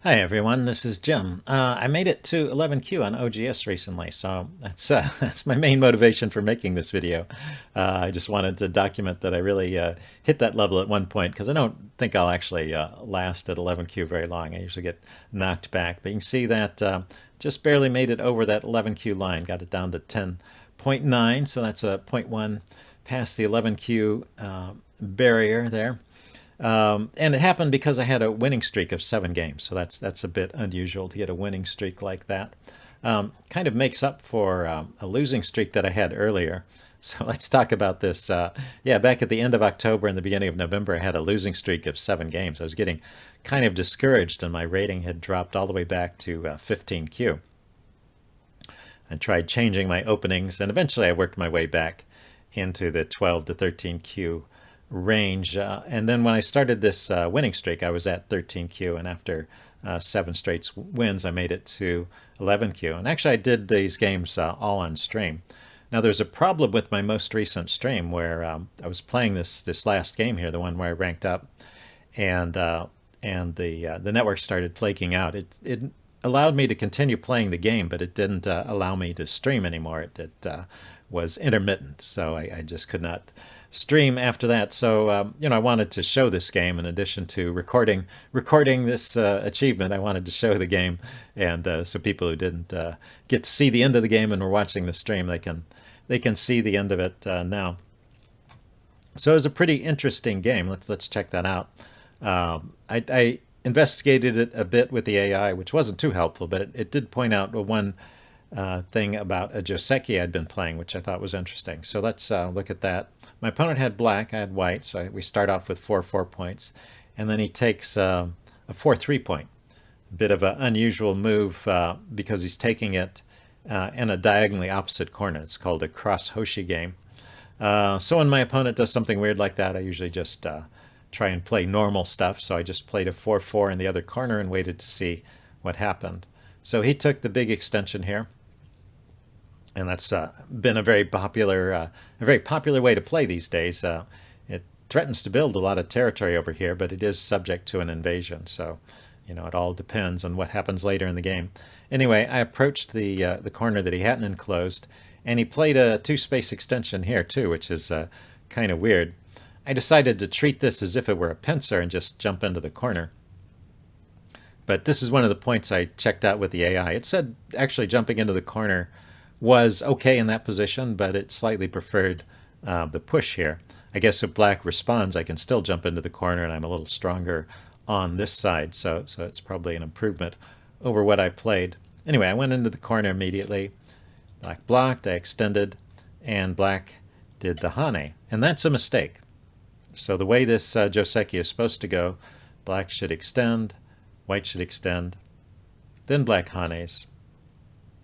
Hi everyone, this is Jim. I made it to 11Q on OGS recently, so that's that's my main motivation for making this video. I just wanted to document that I really hit that level at one point because I don't think I'll actually last at 11Q very long. I usually get knocked back, but you can see that just barely made it over that 11Q line. Got it down to 10.9, so that's a zero point 0.1 past the 11Q barrier there. And it happened because I had a winning streak of 7 games, so that's a bit unusual to get a winning streak like that. Kind of makes up for a losing streak that I had earlier. So let's talk about this. Yeah, back at the end of October and the beginning of November, I had a losing streak of 7 games. I was getting kind of discouraged, and my rating had dropped all the way back to 15Q. I tried changing my openings, and eventually I worked my way back into the 12 to 13Q range. And then when I started this winning streak, I was at 13Q, and after 7 straight wins, I made it to 11Q. And actually, I did these games all on stream. Now, there's a problem with my most recent stream where I was playing this last game here, the one where I ranked up, and the network started flaking out. It allowed me to continue playing the game, but it didn't allow me to stream anymore. It was intermittent, so I just could not stream after that. So I wanted to show this game in addition to recording this achievement. I wanted to show the game, and so people who didn't get to see the end of the game and were watching the stream, they can see the end of it now. So it was a pretty interesting game. Let's check that out. I investigated it a bit with the AI, which wasn't too helpful, but it did point out one thing about a Joseki I'd been playing, which I thought was interesting. So let's look at that. My opponent had black, I had white, so we start off with 4 4 points, and then he takes a 4 3 point. A bit of an unusual move because he's taking it in a diagonally opposite corner. It's called a cross Hoshi game. So when my opponent does something weird like that, I usually just try and play normal stuff. So I just played a 4 4 in the other corner and waited to see what happened. So he took the big extension here, and that's been a very popular way to play these days. It threatens to build a lot of territory over here, but it is subject to an invasion. So it all depends on what happens later in the game. Anyway, I approached the corner that he hadn't enclosed, and he played a 2 space extension here too, which is kind of weird. I decided to treat this as if it were a pincer and just jump into the corner. But this is one of the points I checked out with the AI. It said actually jumping into the corner was okay in that position, but it slightly preferred the push here. I guess if black responds, I can still jump into the corner, and I'm a little stronger on this side. So it's probably an improvement over what I played. Anyway, I went into the corner immediately. Black blocked, I extended, and black did the Hane. And that's a mistake. So the way this Joseki is supposed to go, black should extend, white should extend, then black Hanes.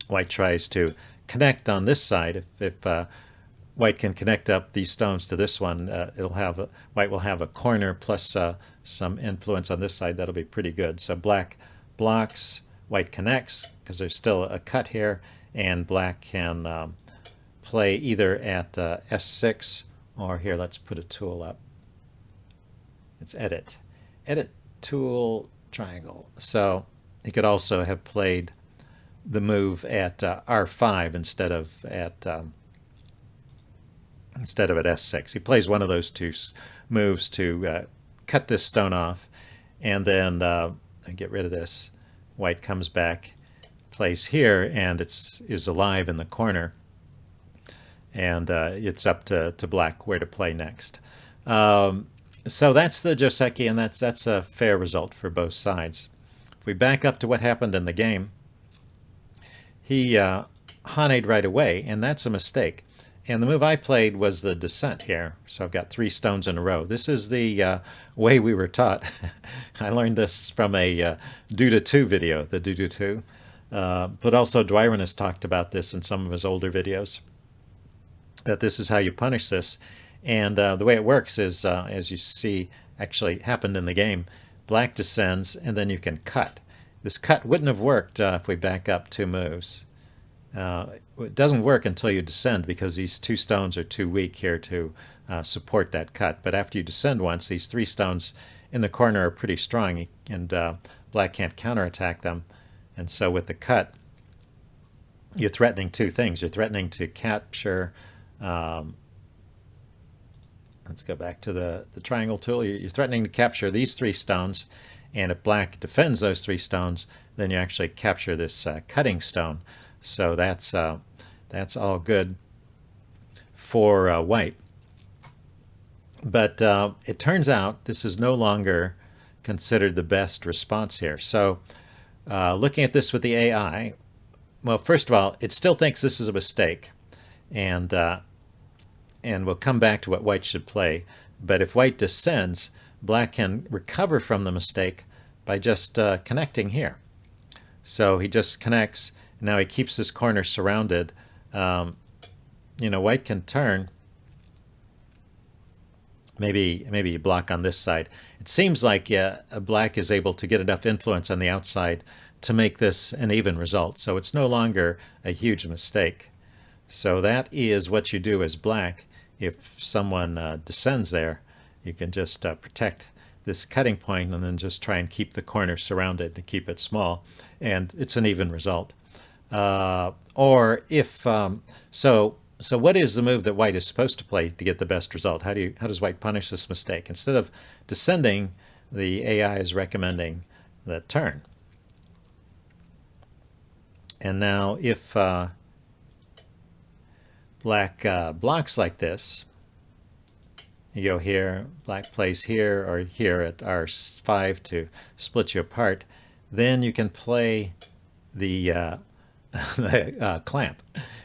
White tries to connect on this side. If white can connect up these stones to this one, white will have a corner plus some influence on this side. That'll be pretty good. So black blocks, white connects because there's still a cut here, and black can play either at S6 or here. Let's put a tool up. It's edit tool triangle. So he could also have played the move at R5 instead of at S6. He plays one of those two moves to cut this stone off, and then get rid of this. White comes back, plays here, and is alive in the corner, and it's up to black where to play next. So that's the Joseki, and that's a fair result for both sides. If we back up to what happened in the game, he Haned right away, and that's a mistake. And the move I played was the descent here. So I've got 3 stones in a row. This is the way we were taught. I learned this from a Duda 2 video, the Duda 2. But also Dwyron has talked about this in some of his older videos, that this is how you punish this. And the way it works is, as you see actually happened in the game, black descends, and then you can cut. This cut wouldn't have worked if we back up 2 moves. It doesn't work until you descend because these 2 stones are too weak here to support that cut. But after you descend once, these 3 stones in the corner are pretty strong, and black can't counterattack them. And so with the cut, you're threatening two things. You're threatening to capture, let's go back to the triangle tool. You're threatening to capture these three stones, and if black defends those three stones, then you actually capture this cutting stone. So that's all good for white. But it turns out this is no longer considered the best response here. So looking at this with the AI, well, first of all, it still thinks this is a mistake, and we'll come back to what white should play. But if white descends, black can recover from the mistake by just connecting here. So he just connects. Now he keeps his corner surrounded. White can turn. Maybe you block on this side. It seems like black is able to get enough influence on the outside to make this an even result. So it's no longer a huge mistake. So that is what you do as black. If someone descends there, you can just protect this cutting point and then just try and keep the corner surrounded to keep it small, and it's an even result. Or if so what is the move that white is supposed to play to get the best result? How does white punish this mistake? Instead of descending, the AI is recommending the turn. And now if black blocks like this, you go here, black plays here or here at R5 to split you apart, then you can play the clamp.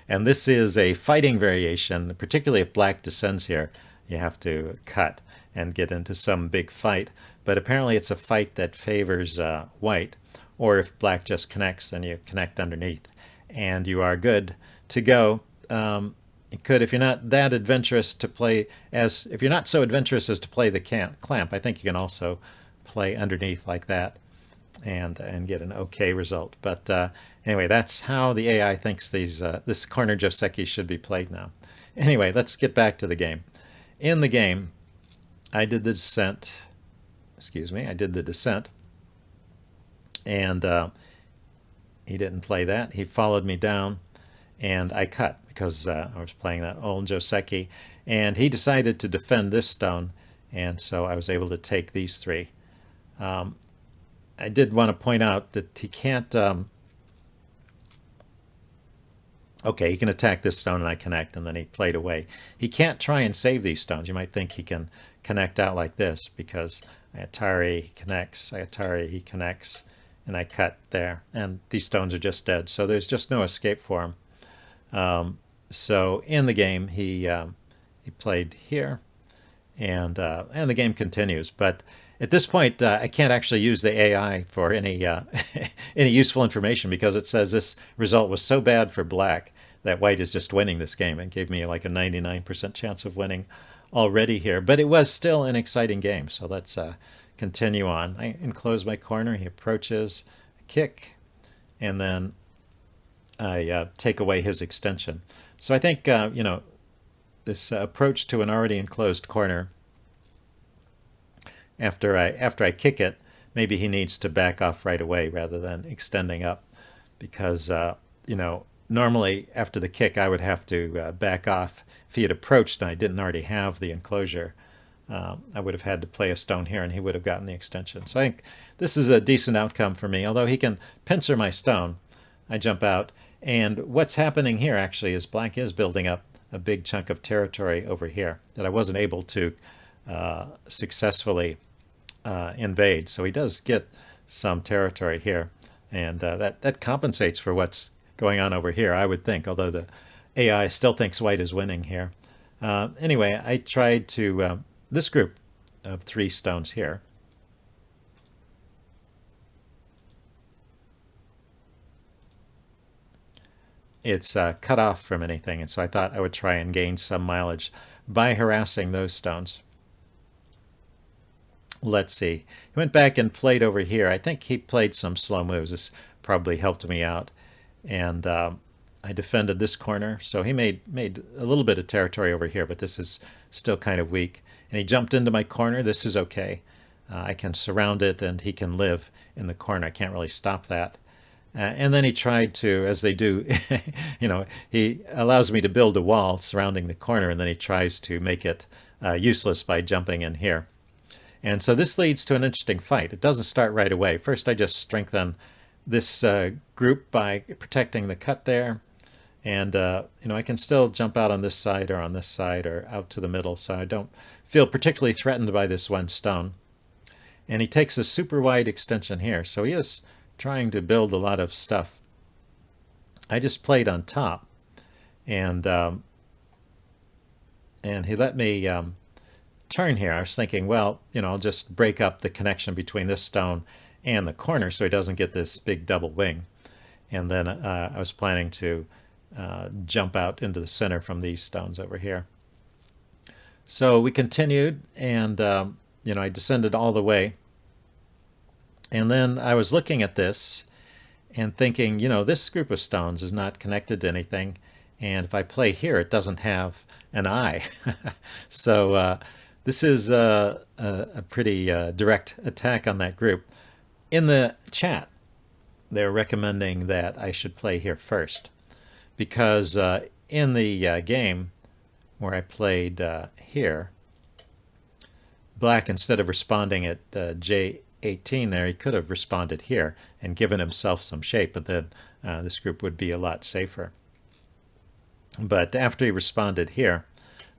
And this is a fighting variation, particularly if black descends here. You have to cut and get into some big fight. But apparently it's a fight that favors white. Or if black just connects, then you connect underneath. And you are good to go. You could, if you're not that adventurous to play, if you're not so adventurous as to play the clamp, I think you can also play underneath like that and get an okay result. But anyway, that's how the AI thinks this corner Joseki should be played now. Anyway, let's get back to the game. In the game, I did the descent. I did the descent, and he didn't play that. He followed me down, and I cut because I was playing that old Joseki, and he decided to defend this stone, and so I was able to take these three. I did want to point out that he can't, okay, he can attack this stone and I connect, and then he played away. He can't try and save these stones. You might think he can connect out like this because I Atari, he connects, I Atari, he connects, and I cut there. And these stones are just dead, so there's just no escape for him. So in the game, he played here, and the game continues. But at this point, I can't actually use the AI for any any useful information because it says this result was so bad for black that white is just winning this game. It gave me like a 99% chance of winning already here. But it was still an exciting game, so let's continue on. I enclose my corner. He approaches, kick, and then I take away his extension. So I think, this approach to an already enclosed corner, after I kick it, maybe he needs to back off right away rather than extending up, because normally after the kick I would have to back off. If he had approached and I didn't already have the enclosure, I would have had to play a stone here and he would have gotten the extension. So I think this is a decent outcome for me. Although he can pincer my stone, I jump out, and what's happening here actually is black is building up a big chunk of territory over here that I wasn't able to successfully invade. So he does get some territory here, and that compensates for what's going on over here, I would think, although the AI still thinks white is winning here. Anyway, I tried to, this group of three stones here, it's cut off from anything, and so I thought I would try and gain some mileage by harassing those stones. Let's see. He went back and played over here. I think he played some slow moves. This probably helped me out. And I defended this corner. So he made a little bit of territory over here, but this is still kind of weak. And he jumped into my corner. This is okay. I can surround it and he can live in the corner. I can't really stop that. And then he tried to, as they do, he allows me to build a wall surrounding the corner, and then he tries to make it useless by jumping in here. And so this leads to an interesting fight. It doesn't start right away. First, I just strengthen this group by protecting the cut there. And, I can still jump out on this side or on this side or out to the middle, so I don't feel particularly threatened by this one stone. And he takes a super wide extension here, so he is trying to build a lot of stuff. I just played on top, and he let me turn here. I was thinking, well, I'll just break up the connection between this stone and the corner so he doesn't get this big double wing. And then I was planning to jump out into the center from these stones over here. So we continued, and I descended all the way. And then I was looking at this and thinking, this group of stones is not connected to anything. And if I play here, it doesn't have an eye. So this is a pretty direct attack on that group. In the chat, they're recommending that I should play here first. Because in the game where I played here, Black, instead of responding at J18 there, he could have responded here and given himself some shape, but then this group would be a lot safer. But after he responded here,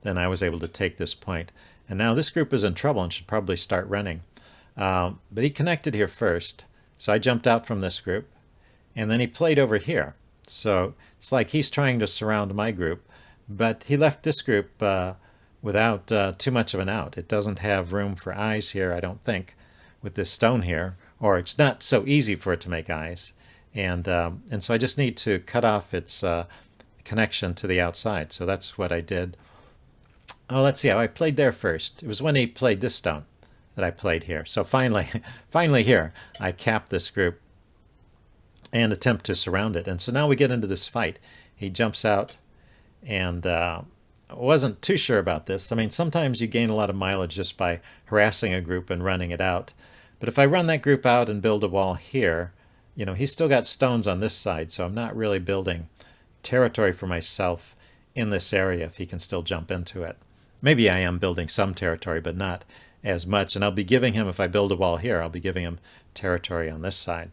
then I was able to take this point. And now this group is in trouble and should probably start running. But he connected here first, so I jumped out from this group, and then he played over here. So it's like he's trying to surround my group, but he left this group without too much of an out. It doesn't have room for eyes here, I don't think, with this stone here, or it's not so easy for it to make eyes. And so I just need to cut off its connection to the outside. So that's what I did. Oh, let's see how I played there first. It was when he played this stone that I played here. So finally here, I capped this group and attempt to surround it. And so now we get into this fight. He jumps out, and I wasn't too sure about this. I mean, sometimes you gain a lot of mileage just by harassing a group and running it out. But if I run that group out and build a wall here, he's still got stones on this side, so I'm not really building territory for myself in this area if he can still jump into it. Maybe I am building some territory, but not as much. And I'll be giving him, if I build a wall here, I'll be giving him territory on this side.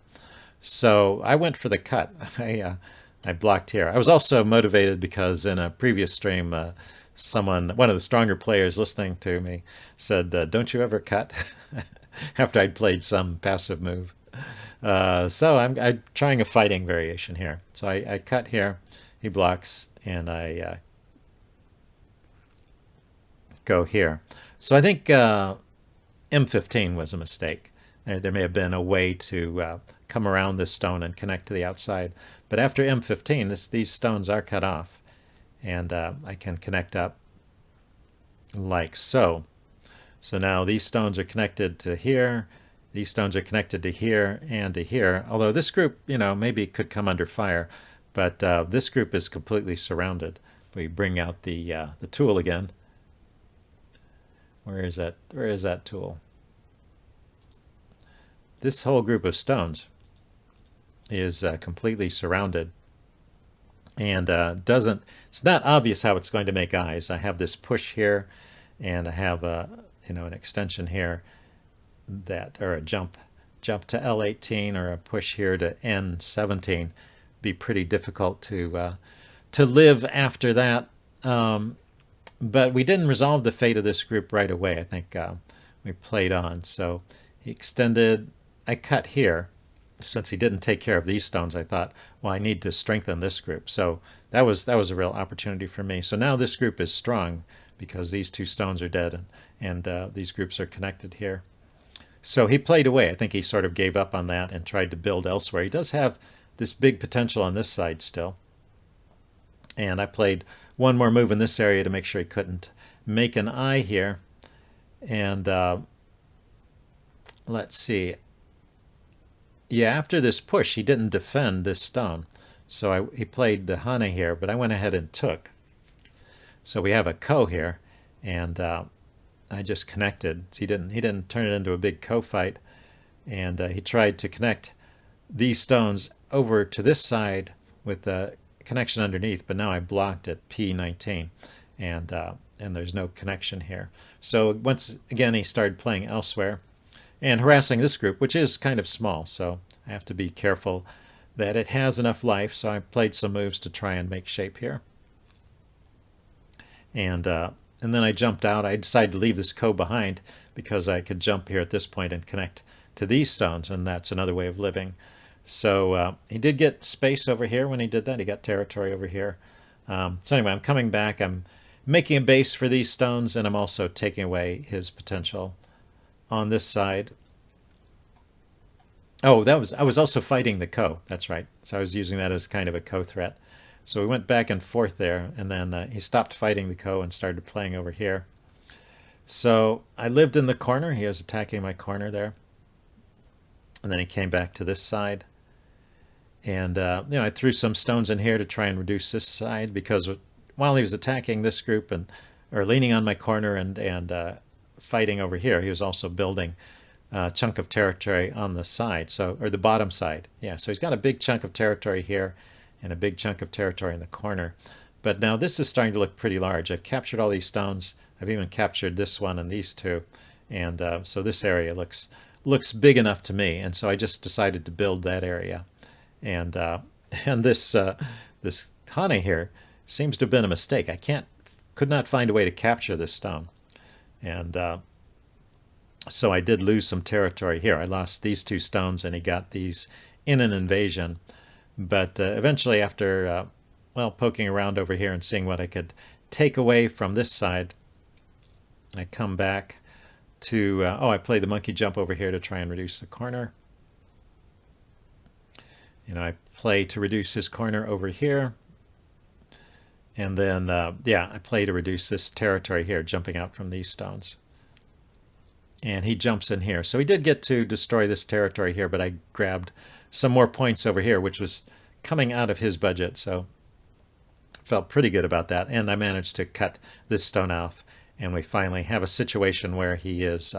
So I went for the cut. I blocked here. I was also motivated because in a previous stream, one of the stronger players listening to me said, don't you ever cut? After I'd played some passive move. So I'm trying a fighting variation here. So I cut here, he blocks, and I go here. So I think M15 was a mistake. There may have been a way to come around this stone and connect to the outside. But after M15, these stones are cut off, and I can connect up like so. So now these stones are connected to here, these stones are connected to here and to here, although this group, maybe could come under fire, but this group is completely surrounded. If we bring out the tool again, where is that tool? This whole group of stones is completely surrounded, and it's not obvious how it's going to make eyes. I have this push here, and I have an extension here or a jump to L18 or a push here to N17. Be pretty difficult to live after that. But we didn't resolve the fate of this group right away. I think we played on. So he extended. I cut here. Since he didn't take care of these stones, I thought, well, I need to strengthen this group. So that was a real opportunity for me. So now this group is strong because these two stones are dead, and these groups are connected here. So he played away. I think he sort of gave up on that and tried to build elsewhere. He does have this big potential on this side still. And I played one more move in this area to make sure he couldn't make an eye here. And let's see. Yeah, after this push, he didn't defend this stone. So he played the Hane here, but I went ahead and took. So we have a Ko here, and I just connected. He didn't turn it into a big co-fight, and he tried to connect these stones over to this side with the connection underneath, but now I blocked at P19, and there's no connection here. So once again, he started playing elsewhere and harassing this group, which is kind of small. So I have to be careful that it has enough life. So I played some moves to try and make shape here, and then I jumped out. I decided to leave this ko behind because I could jump here at this point and connect to these stones, and that's another way of living. So he did get space over here when he did that. He got territory over here. So anyway, I'm coming back. I'm making a base for these stones, and I'm also taking away his potential on this side. Oh, I was also fighting the ko. That's right. So I was using that as kind of a ko threat. So we went back and forth there, and then he stopped fighting the ko and started playing over here. So I lived in the corner. He was attacking my corner there. And then he came back to this side. And I threw some stones in here to try and reduce this side, because while he was attacking this group or leaning on my corner and fighting over here, he was also building a chunk of territory on the side, or the bottom side. Yeah, so he's got a big chunk of territory here and a big chunk of territory in the corner. But now this is starting to look pretty large. I've captured all these stones. I've even captured this one and these two, and so this area looks big enough to me. And so I just decided to build that area. And this Hane here seems to have been a mistake. Could not find a way to capture this stone, and so I did lose some territory here. I lost these two stones, and he got these in an invasion. But eventually, after poking around over here and seeing what I could take away from this side, I come back to I play the monkey jump over here to try and reduce the corner. I play to reduce his corner over here. And then, I play to reduce this territory here, jumping out from these stones. And he jumps in here. So he did get to destroy this territory here, but I grabbed some more points over here, which was coming out of his budget. So felt pretty good about that. And I managed to cut this stone off. And we finally have a situation where he is,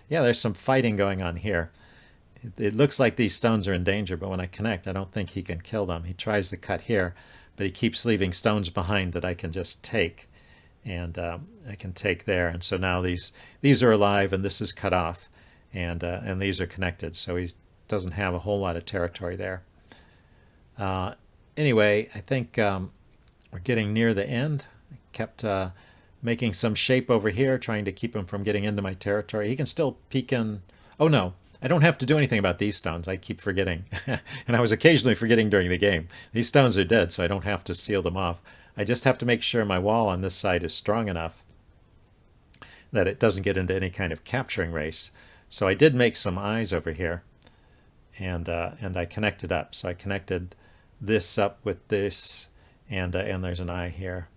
there's some fighting going on here. It looks like these stones are in danger, but when I connect, I don't think he can kill them. He tries to cut here, but he keeps leaving stones behind that I can just take, and I can take there. And so now these are alive, and this is cut off, and these are connected. So he doesn't have a whole lot of territory there. Anyway, I think we're getting near the end. I kept making some shape over here, trying to keep him from getting into my territory. He can still peek in. Oh no. I don't have to do anything about these stones. I keep forgetting. And I was occasionally forgetting during the game. These stones are dead, so I don't have to seal them off. I just have to make sure my wall on this side is strong enough that it doesn't get into any kind of capturing race. So I did make some eyes over here, and I connected up. So I connected this up with this, and there's an eye here.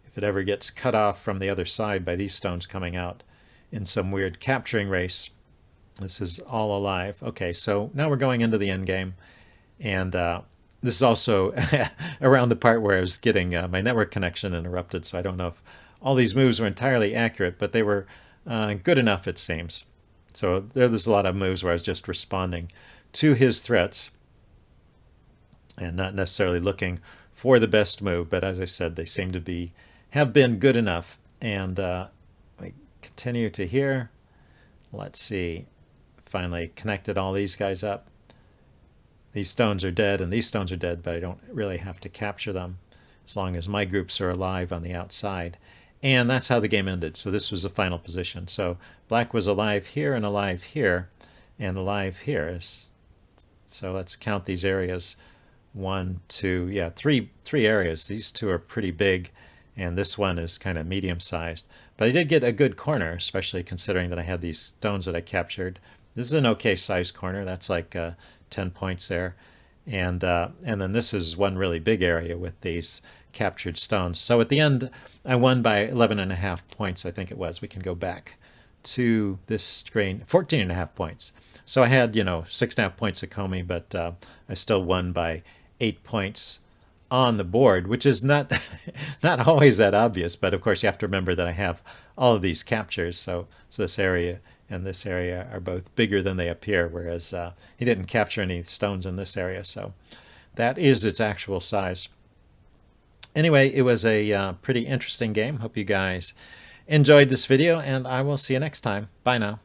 If it ever gets cut off from the other side by these stones coming out in some weird capturing race, this is all alive. Okay, so now we're going into the end game, and this is also around the part where I was getting my network connection interrupted, so I don't know if all these moves were entirely accurate, but they were good enough, it seems. So there's a lot of moves where I was just responding to his threats and not necessarily looking for the best move, but as I said, they seem to have been good enough. And we continue to here. Let's see. Finally connected all these guys up. These stones are dead and these stones are dead, but I don't really have to capture them as long as my groups are alive on the outside. And that's how the game ended. So this was the final position. So black was alive here and alive here and alive here. So let's count these areas. 1, 2, 3 areas. These two are pretty big, and this one is kind of medium-sized. But I did get a good corner, especially considering that I had these stones that I captured. This is an okay sized corner. That's like 10 points there. And then this is one really big area with these captured stones. So at the end, I won by 11.5 points, I think it was. We can go back to this screen. 14.5 points. So I had, 6.5 points of Comey, but I still won by 8 points on the board, which is not not always that obvious. But of course, you have to remember that I have all of these captures. So this area and this area are both bigger than they appear, whereas he didn't capture any stones in this area. So that is its actual size. Anyway, it was a pretty interesting game. Hope you guys enjoyed this video, and I will see you next time. Bye now.